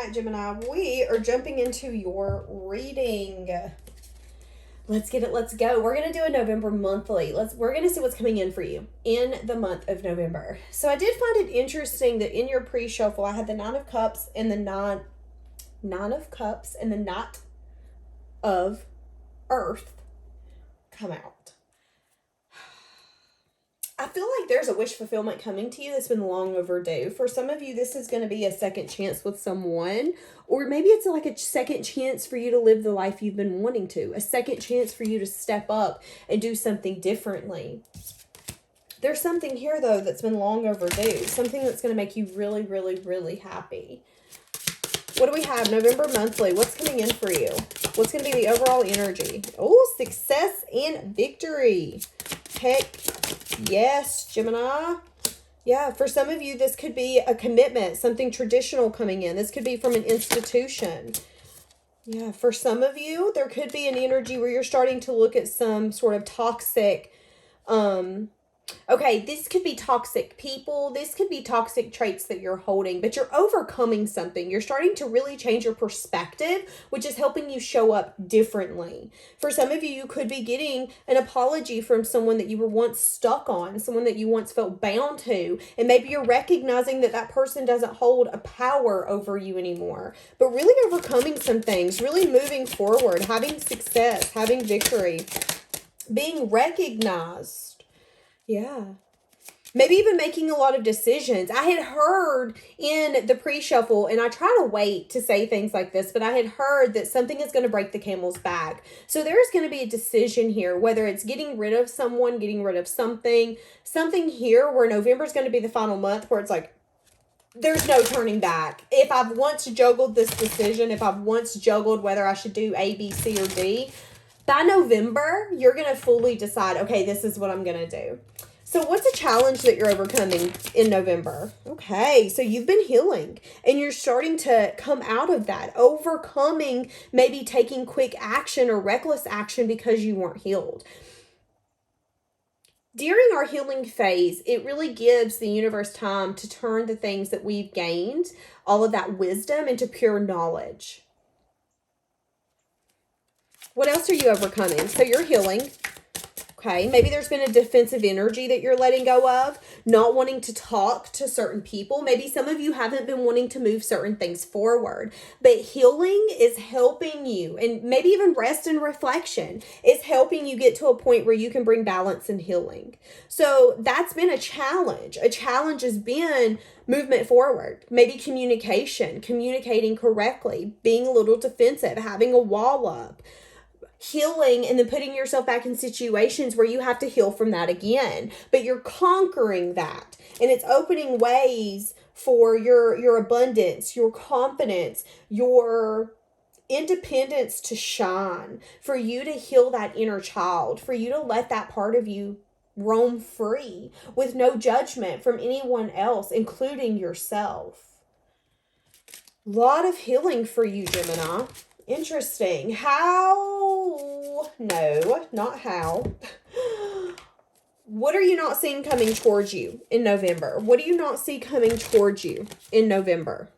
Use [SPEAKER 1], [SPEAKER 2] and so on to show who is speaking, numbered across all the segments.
[SPEAKER 1] back, Gemini. We are jumping into your reading. Let's get it. Let's go. We're going to do a November monthly. We're going to see what's coming in for you in the month of November. So I did find it interesting that in your pre-shuffle, I had the Nine of Cups and the Nine of Cups and the Knight of Earth come out. I feel like there's a wish fulfillment coming to you that's been long overdue. For some of you, this is going to be a second chance with someone, or maybe it's like a second chance for you to live the life you've been wanting to, a second chance for you to step up and do something differently. There's something here, though, that's been long overdue, something that's going to make you really, really, really happy. What do we have? November monthly. What's coming in for you? What's going to be the overall energy? Oh, success and victory. Heck yes, Gemini. Yeah, for some of you, this could be a commitment, something traditional coming in. This could be from an institution. Yeah, for some of you, there could be an energy where you're starting to look at some sort of toxic, okay, this could be toxic people. This could be toxic traits that you're holding, but you're overcoming something. You're starting to really change your perspective, which is helping you show up differently. For some of you, you could be getting an apology from someone that you were once stuck on, someone that you once felt bound to, and maybe you're recognizing that that person doesn't hold a power over you anymore, but really overcoming some things, really moving forward, having success, having victory, being recognized. Yeah. Maybe even making a lot of decisions. I had heard in the pre-shuffle, and I try to wait to say things like this, but I had heard that something is going to break the camel's back. So there's going to be a decision here, whether it's getting rid of someone, getting rid of something here where November is going to be the final month where it's like, there's no turning back. If I've once juggled this decision, if I've once juggled whether I should do A, B, C, or D, by November, you're going to fully decide, okay, this is what I'm going to do. So what's a challenge that you're overcoming in November? Okay, so you've been healing and you're starting to come out of that, overcoming maybe taking quick action or reckless action because you weren't healed. During our healing phase, it really gives the universe time to turn the things that we've gained, all of that wisdom, into pure knowledge. What else are you overcoming? So you're healing. Okay, maybe there's been a defensive energy that you're letting go of, not wanting to talk to certain people. Maybe some of you haven't been wanting to move certain things forward, but healing is helping you, and maybe even rest and reflection is helping you get to a point where you can bring balance and healing. So that's been a challenge. A challenge has been movement forward, maybe communicating correctly, being a little defensive, having a wall up. Healing and then putting yourself back in situations where you have to heal from that again, but you're conquering that, and it's opening ways for your abundance, your confidence, your independence to shine, for you to heal that inner child, for you to let that part of you roam free with no judgment from anyone else, including yourself. A lot of healing for you, Gemini. Interesting. How? No, not how. What are you not seeing coming towards you in November? What do you not see coming towards you in November?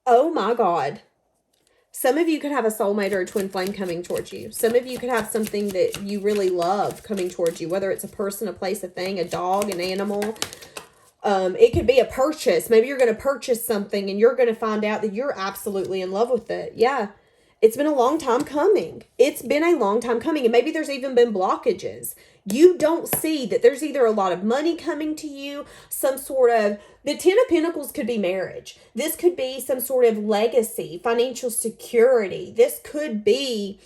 [SPEAKER 1] Oh my God. Some of you could have a soulmate or a twin flame coming towards you. Some of you could have something that you really love coming towards you, whether it's a person, a place, a thing, a dog, an animal. It could be a purchase. Maybe you're going to purchase something and you're going to find out that you're absolutely in love with it. Yeah, it's been a long time coming. It's been a long time coming. And maybe there's even been blockages. You don't see that there's either a lot of money coming to you, some sort of, the 10 of Pentacles could be marriage. This could be some sort of legacy, financial security. This could be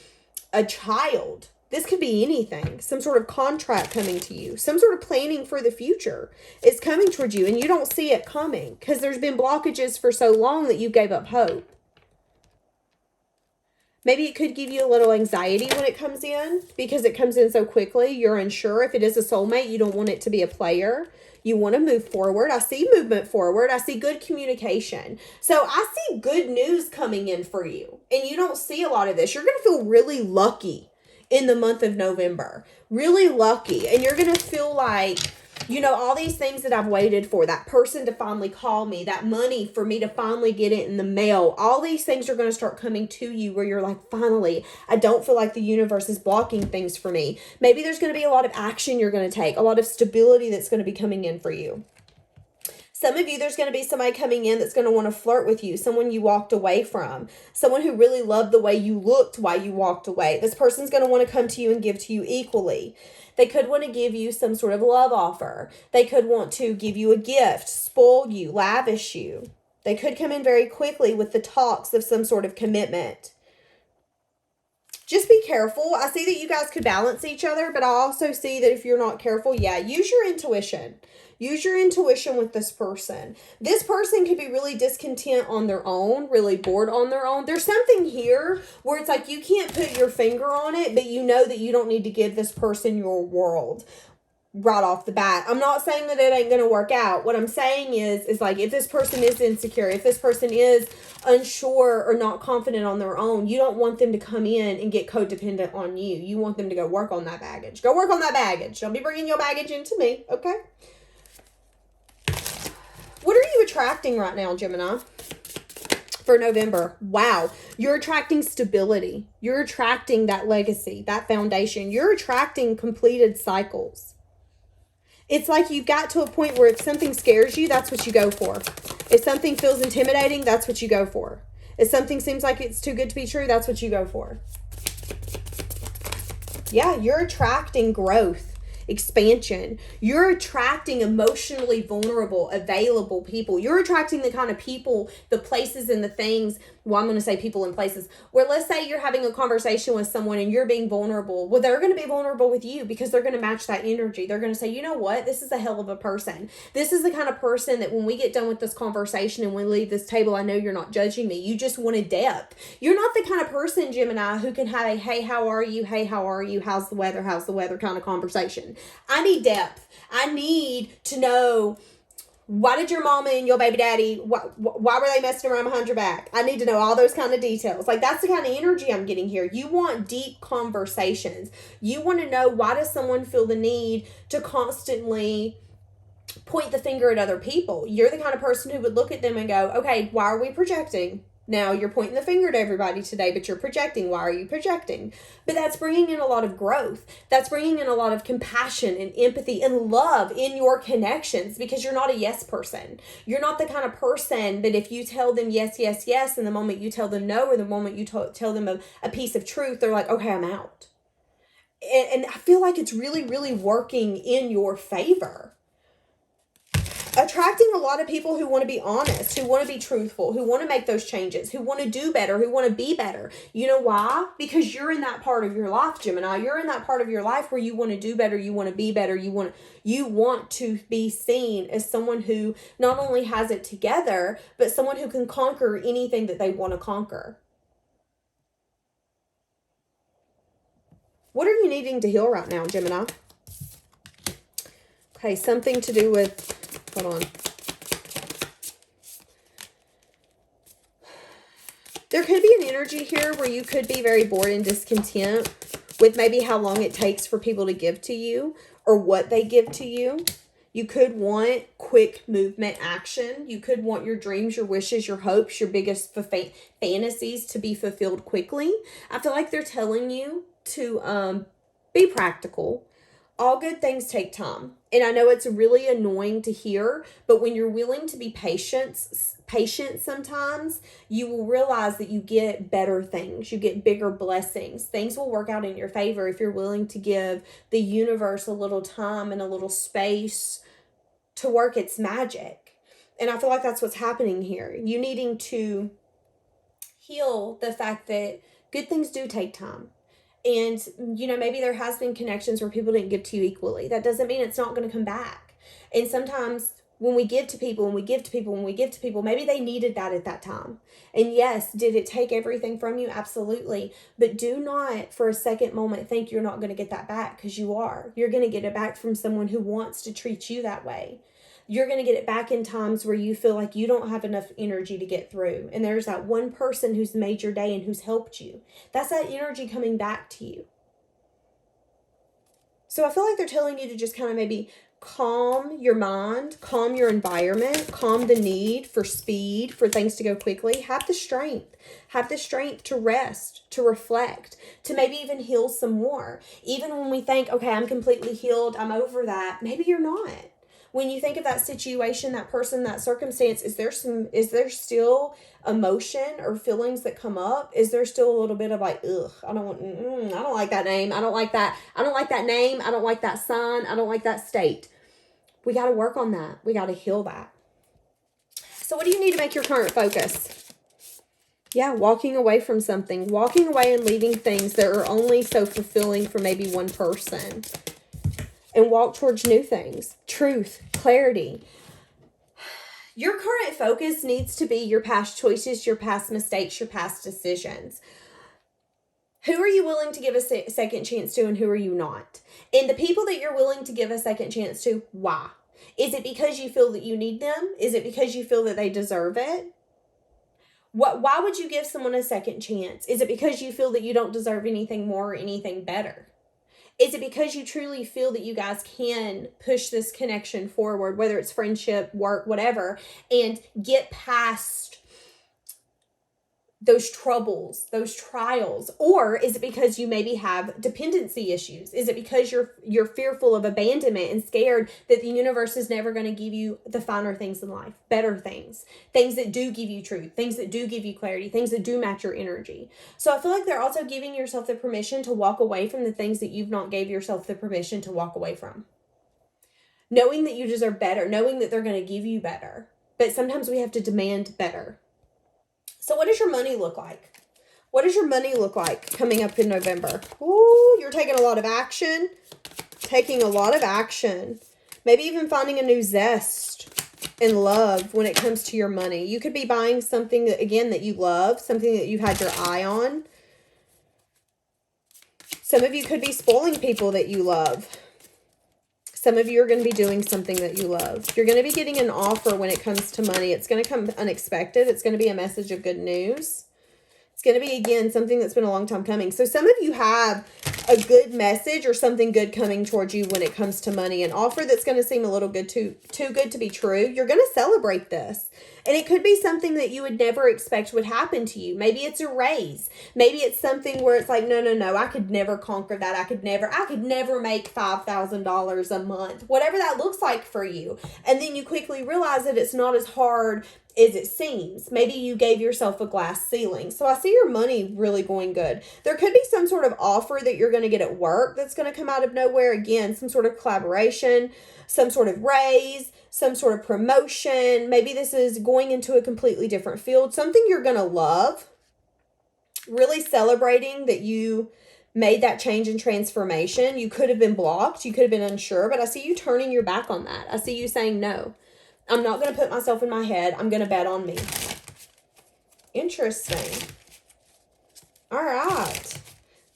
[SPEAKER 1] a child. This could be anything, some sort of contract coming to you, some sort of planning for the future is coming towards you, and you don't see it coming because there's been blockages for so long that you gave up hope. Maybe it could give you a little anxiety when it comes in because it comes in so quickly. You're unsure. If it is a soulmate, you don't want it to be a player. You want to move forward. I see movement forward. I see good communication. So I see good news coming in for you, and you don't see a lot of this. You're going to feel really lucky in the month of November. Really lucky. And you're going to feel like You know, all these things that I've waited for, that person to finally call me, that money for me to finally get it in the mail, all these things are going to start coming to you where you're like, finally, I don't feel like the universe is blocking things for me. Maybe there's going to be a lot of action you're going to take, a lot of stability that's going to be coming in for you. Some of you, there's going to be somebody coming in that's going to want to flirt with you, someone you walked away from, someone who really loved the way you looked while you walked away. This person's going to want to come to you and give to you equally. They could want to give you some sort of love offer. They could want to give you a gift, spoil you, lavish you. They could come in very quickly with the talks of some sort of commitment. Just be careful. I see that you guys could balance each other, but I also see that if you're not careful, use your intuition. Use your intuition with this person. This person could be really discontent on their own, really bored on their own. There's something here where it's like you can't put your finger on it, but you know that you don't need to give this person your world right off the bat. I'm not saying that it ain't going to work out. What I'm saying is like, if this person is insecure, if this person is unsure or not confident on their own, you don't want them to come in and get codependent on you. You want them to go work on that baggage. Go work on that baggage. Don't be bringing your baggage into me, okay? What are you attracting right now, Gemini, for November? Wow. You're attracting stability. You're attracting that legacy, that foundation. You're attracting completed cycles. It's like you've got to a point where if something scares you, that's what you go for. If something feels intimidating, that's what you go for. If something seems like it's too good to be true, that's what you go for. Yeah, you're attracting growth. Expansion. You're attracting emotionally vulnerable, available people. You're attracting the kind of people, the places and the things, well, I'm going to say people and places, where let's say you're having a conversation with someone and you're being vulnerable. Well, they're going to be vulnerable with you because they're going to match that energy. They're going to say, you know what? This is a hell of a person. This is the kind of person that when we get done with this conversation and we leave this table, I know you're not judging me. You just wanted depth. You're not the kind of person, Gemini, who can have a, hey, how are you? Hey, how are you? How's the weather? How's the weather kind of conversation. I need depth. I need to know, why did your mama and your baby daddy, why were they messing around behind your back? I need to know all those kind of details. Like, that's the kind of energy I'm getting here. You want deep conversations. You want to know, why does someone feel the need to constantly point the finger at other people? You're the kind of person who would look at them and go, okay, why are we projecting? Now, you're pointing the finger at everybody today, but you're projecting. Why are you projecting? But that's bringing in a lot of growth. That's bringing in a lot of compassion and empathy and love in your connections, because you're not a yes person. You're not the kind of person that if you tell them yes, yes, yes, and the moment you tell them no, or the moment you tell them a piece of truth, they're like, okay, I'm out. And I feel like it's really, really working in your favor. Attracting a lot of people who want to be honest, who want to be truthful, who want to make those changes, who want to do better, who want to be better. You know why? Because you're in that part of your life, Gemini. You're in that part of your life where you want to do better, you want to be better, you want to be seen as someone who not only has it together, but someone who can conquer anything that they want to conquer. What are you needing to heal right now, Gemini? Okay, something to do with, hold on. There could be an energy here where you could be very bored and discontent with maybe how long it takes for people to give to you or what they give to you. You could want quick movement action. You could want your dreams, your wishes, your hopes, your biggest fantasies to be fulfilled quickly. I feel like they're telling you to be practical. All good things take time. And I know it's really annoying to hear, but when you're willing to be patient sometimes, you will realize that you get better things. You get bigger blessings. Things will work out in your favor if you're willing to give the universe a little time and a little space to work its magic. And I feel like that's what's happening here. You needing to heal the fact that good things do take time. And, you know, maybe there has been connections where people didn't give to you equally. That doesn't mean it's not going to come back. And sometimes when we give to people, maybe they needed that at that time. And yes, did it take everything from you? Absolutely. But do not for a second moment think you're not going to get that back, because you are. You're going to get it back from someone who wants to treat you that way. You're going to get it back in times where you feel like you don't have enough energy to get through. And there's that one person who's made your day and who's helped you. That's that energy coming back to you. So I feel like they're telling you to just kind of maybe calm your mind, calm your environment, calm the need for speed, for things to go quickly. Have the strength. Have the strength to rest, to reflect, to maybe even heal some more. Even when we think, okay, I'm completely healed, I'm over that, maybe you're not. When you think of that situation, that person, that circumstance, is there still emotion or feelings that come up? Is there still a little bit of like, ugh, I don't like that name. I don't like that name. I don't like that sign. I don't like that state. We got to work on that. We got to heal that. So what do you need to make your current focus? Yeah, walking away from something. Walking away and leaving things that are only so fulfilling for maybe one person. And walk towards new things. Truth, clarity. Your current focus needs to be your past choices, your past mistakes, your past decisions. Who are you willing to give a second chance to, and who are you not? And the people that you're willing to give a second chance to, why? Is it because you feel that you need them? Is it because you feel that they deserve it? Why would you give someone a second chance? Is it because you feel that you don't deserve anything more or anything better? Is it because you truly feel that you guys can push this connection forward, whether it's friendship, work, whatever, and get past those troubles, those trials? Or is it because you maybe have dependency issues? Is it because you're fearful of abandonment and scared that the universe is never going to give you the finer things in life, better things that do give you truth, things that do give you clarity, things that do match your energy? So I feel like they're also giving yourself the permission to walk away from the things that you've not gave yourself the permission to walk away from. Knowing that you deserve better, knowing that they're going to give you better. But sometimes we have to demand better. So what does your money look like? What does your money look like coming up in November? Ooh, you're taking a lot of action. Taking a lot of action. Maybe even finding a new zest and love when it comes to your money. You could be buying something that, again, that you love, something that you've had your eye on. Some of you could be spoiling people that you love. Some of you are going to be doing something that you love. You're going to be getting an offer when it comes to money. It's going to come unexpected. It's going to be a message of good news. It's going to be, again, something that's been a long time coming. So some of you have a good message or something good coming towards you when it comes to money. An offer that's going to seem a little good, too good to be true. You're going to celebrate this. And it could be something that you would never expect would happen to you. Maybe it's a raise. Maybe it's something where it's like, no, I could never conquer that. I could never make $5,000 a month. Whatever that looks like for you. And then you quickly realize that it's not as hard as it seems. Maybe you gave yourself a glass ceiling. So I see your money really going good. There could be some sort of offer that you're going to get at work that's going to come out of nowhere. Again, some sort of collaboration, some sort of raise, some sort of promotion. Maybe this is going into a completely different field. Something you're going to love. Really celebrating that you made that change and transformation. You could have been blocked. You could have been unsure. But I see you turning your back on that. I see you saying, no, I'm not going to put myself in my head. I'm going to bet on me. Interesting. All right.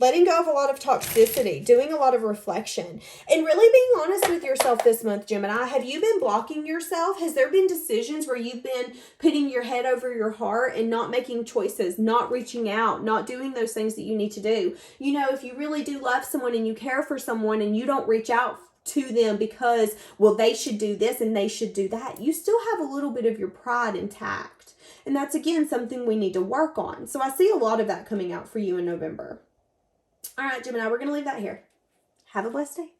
[SPEAKER 1] Letting go of a lot of toxicity, doing a lot of reflection, and really being honest with yourself this month, Gemini. Have you been blocking yourself? Has there been decisions where you've been putting your head over your heart and not making choices, not reaching out, not doing those things that you need to do? You know, if you really do love someone and you care for someone and you don't reach out to them because, well, they should do this and they should do that, you still have a little bit of your pride intact. And that's, again, something we need to work on. So I see a lot of that coming out for you in November. All right, Gemini, we're going to leave that here. Have a blessed day.